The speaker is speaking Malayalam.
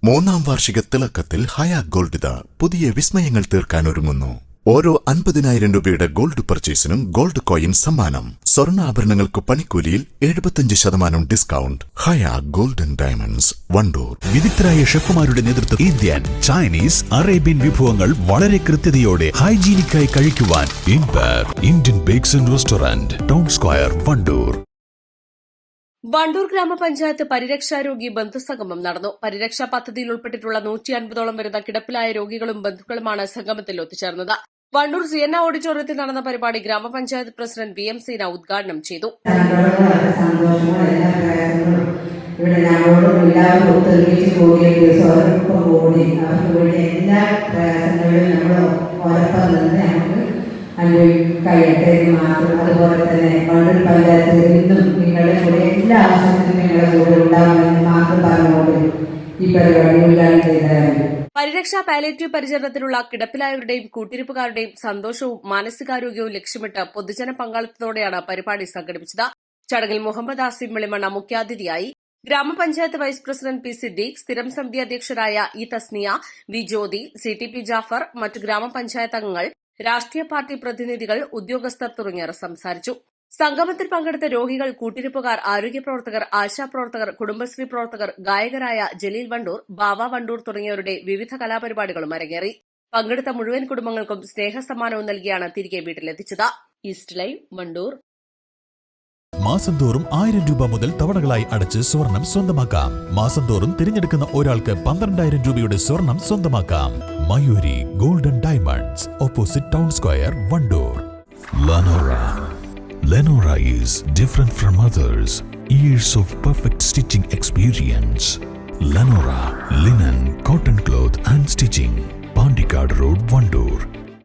മൂന്നാം വാർഷിക തിളക്കത്തിൽ ഹയ ഗോൾഡ് പുതിയ വിസ്മയങ്ങൾ തീർക്കാൻ ഒരുങ്ങുന്നു. ഓരോ 50,000 രൂപയുടെ ഗോൾഡ് പർച്ചേസിനും ഗോൾഡ് കോയിൻ സമ്മാനം. സ്വർണ്ണാഭരണങ്ങൾക്ക് പണിക്കൂലിയിൽ 75% ഡിസ്കൗണ്ട്. ഹയ ഗോൾഡൻ ഡയമണ്ട്സ്, വണ്ടൂർ. വിദഗ്ധരായ ഷെഫുമാരുടെ നേതൃത്വം ഇന്ത്യൻ, ചൈനീസ്, അറേബ്യൻ വിഭവങ്ങൾ വളരെ കൃത്യതയോടെ ഹൈജീനിക്കായി കഴിക്കുവാൻ Indian bakes and restaurant, town square, Wandoor. Wandoor ഗ്രാമപഞ്ചായത്ത് പരിരക്ഷാരോഗി ബന്ധുസംഗമം നടന്നു. പരിരക്ഷാ പദ്ധതിയിൽ ഉൾപ്പെട്ടിട്ടുള്ള 150ഓളം വരുന്ന കിടപ്പിലായ രോഗികളും ബന്ധുക്കളുമാണ് സംഗമത്തിൽ ഒത്തുചേർന്നത്. വണ്ടൂർ സിയന്ന ഓഡിറ്റോറിയത്തിൽ നടന്ന പരിപാടി ഗ്രാമപഞ്ചായത്ത് പ്രസിഡന്റ് VM സീന ഉദ്ഘാടനം ചെയ്തു. കഴിയട്ടെ എന്ന് മാത്രം. അതുപോലെ തന്നെ വണ്ടൂർ പഞ്ചായത്ത് ഇന്നും നിങ്ങളുടെ കൂടെ എല്ലാ ആവശ്യത്തിനും നിങ്ങളുടെ കൂടെ ഉണ്ടാകുമെന്ന് മാത്രം പറഞ്ഞുകൊണ്ട് ഈ പരിപാടി ഉദ്ഘാടനം ചെയ്തതായിരുന്നു. പരിരക്ഷാ പാലിയേറ്റീവ് പരിചരണത്തിലുള്ള കിടപ്പിലായവരുടെയും കൂട്ടിരിപ്പുകാരുടെയും സന്തോഷവും മാനസികാരോഗ്യവും ലക്ഷ്യമിട്ട് പൊതുജന പങ്കാളിത്തത്തോടെയാണ് പരിപാടി സംഘടിപ്പിച്ചത്. ചടങ്ങിൽ മുഹമ്മദ് ആസിം വെളിമണ്ണ മുഖ്യാതിഥിയായി. ഗ്രാമപഞ്ചായത്ത് വൈസ് പ്രസിഡന്റ് P. സിദ്ദീഖ്, സ്ഥിരം സമിതി അധ്യക്ഷരായ E. തസ്നിയ, V. ജ്യോതി, CTP ജാഫർ, മറ്റ് ഗ്രാമപഞ്ചായത്ത് അംഗങ്ങൾ, രാഷ്ട്രീയ പാർട്ടി പ്രതിനിധികൾ, ഉദ്യോഗസ്ഥർ തുടങ്ങിയവർ സംസാരിച്ചു. സംഗമത്തിൽ പങ്കെടുത്ത രോഗികൾ, കൂട്ടിരിപ്പുകാർ, ആരോഗ്യപ്രവർത്തകർ, ആശാപ്രവർത്തകർ, കുടുംബശ്രീ പ്രവർത്തകർ, ഗായകരായ ജലീൽ വണ്ടൂർ, ബാവ വണ്ടൂർ തുടങ്ങിയവരുടെ വിവിധ കലാപരിപാടികളും അരങ്ങേറി. പങ്കെടുത്ത മുഴുവൻ കുടുംബങ്ങൾക്കും സ്നേഹസമ്മാനവും നൽകിയാണ് തിരികെ വീട്ടിലെത്തിച്ചത്. East live, Wandoor. മാസം തോറും 1000 രൂപ മുതൽ തവണകളായി അടച്ച് സ്വർണം സ്വന്തമാക്കാം. മാസം തോറും തിരഞ്ഞെടുക്കുന്ന ഒരാൾക്ക് 12,000 രൂപയുടെ സ്വർണം സ്വന്തമാക്കാം. Mayuri golden diamonds, opposite town square, Wandoor. Lenora is different from others. Years of perfect stitching experience. Lenora